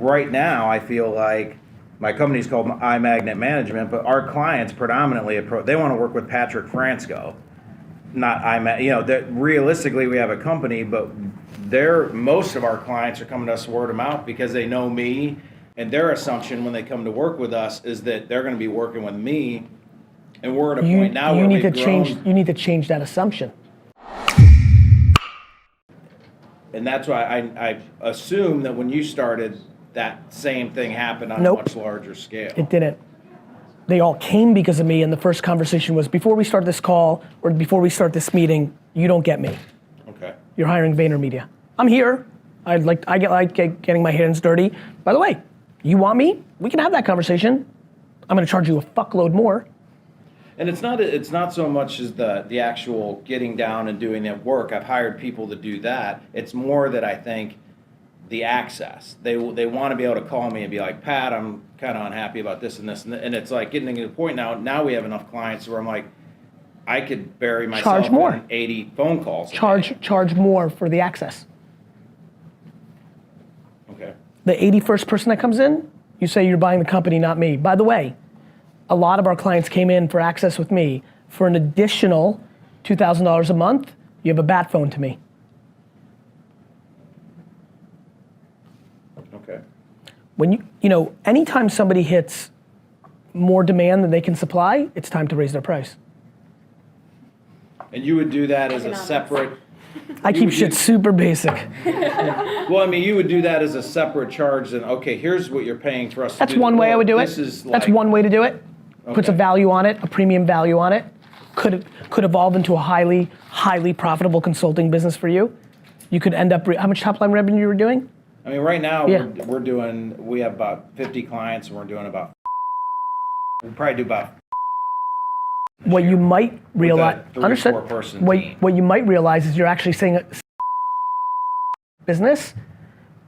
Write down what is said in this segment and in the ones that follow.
right now I feel like my company's called iMagnet Management, but our clients predominantly they want to work with Patrick Fransco, not iMagnet. That realistically we have a company, but most of our clients are coming to us word of mouth because they know me, and their assumption when they come to work with us is that they're going to be working with me, and we're at a point now where we've grown. You need to change that assumption. And that's why I assume that when you started, that same thing happened on a much larger scale. It didn't. They all came because of me, and the first conversation was, before we start this call, or before we start this meeting, you don't get me. Okay. You're hiring VaynerMedia. I'm here. I get getting my hands dirty. By the way, you want me? We can have that conversation. I'm gonna charge you a fuckload more. And it's not so much as the actual getting down and doing that work. I've hired people to do that. It's more that I think the access. They want to be able to call me and be like, Pat, I'm kind of unhappy about this and this, and it's like getting to the point now we have enough clients where I'm like, I could bury myself in 80 phone calls. Charge more for the access. Okay. The 81st person that comes in, you say you're buying the company, not me. By the way, a lot of our clients came in for access with me. For an additional $2,000 a month, you have a bat phone to me. Okay. When anytime somebody hits more demand than they can supply, it's time to raise their price. And you would do that as a separate... I keep shit super basic. Well, I mean, you would do that as a separate charge than, okay, here's what you're paying for us to do. That's one way I would do it. That's one way to do it. Okay. Puts a value on it, a premium value on it. Could evolve into a highly, highly profitable consulting business for you. You could end up, how much top line revenue you were doing? I mean, right now we have about 50 clients, and we'll probably do about. What you might realize, understood. What you might realize is you're actually saying business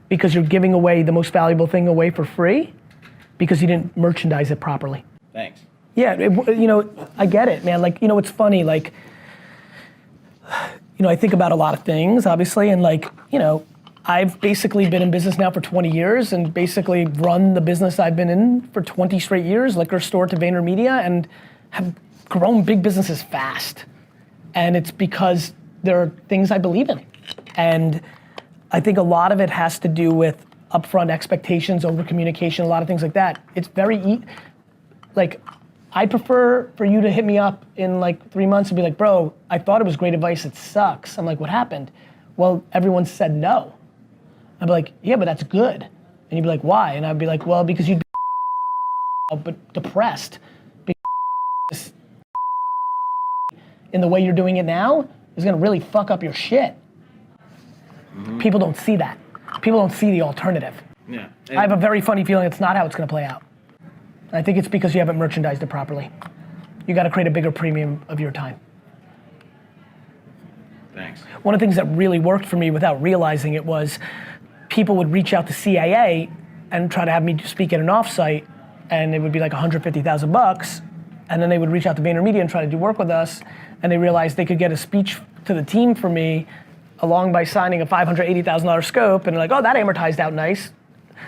because you're giving away the most valuable thing away for free because you didn't merchandise it properly. Thanks. Yeah, I get it, man. Like, it's funny, like, I think about a lot of things, obviously, and like, I've basically been in business now for 20 years and basically run the business I've been in for 20 straight years, liquor store to VaynerMedia, and have grown big businesses fast. And it's because there are things I believe in. And I think a lot of it has to do with upfront expectations, over communication, a lot of things like that. It's very, I prefer for you to hit me up in like 3 months and be like, bro, I thought it was great advice, it sucks. I'm like, what happened? Well, everyone said no. I'd be like, yeah, but that's good. And you'd be like, why? And I'd be like, well, because you'd be depressed. Because in the way you're doing it now is gonna really fuck up your shit. Mm-hmm. People don't see that. People don't see the alternative. Yeah. I have a very funny feeling it's not how it's gonna play out. I think it's because you haven't merchandised it properly. You gotta create a bigger premium of your time. Thanks. One of the things that really worked for me without realizing it was people would reach out to CAA and try to have me speak at an offsite, and it would be like $150,000, and then they would reach out to VaynerMedia and try to do work with us, and they realized they could get a speech to the team for me along by signing a $580,000 scope, and like, oh, that amortized out nice.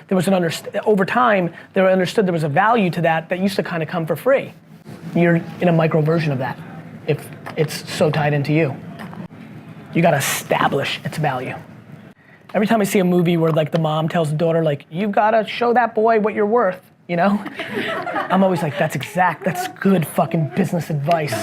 There was over time, they understood there was a value to that used to kind of come for free. You're in a micro version of that if it's so tied into you. You gotta establish its value. Every time I see a movie where like the mom tells the daughter like, you've gotta show that boy what you're worth, I'm always like, that's good fucking business advice.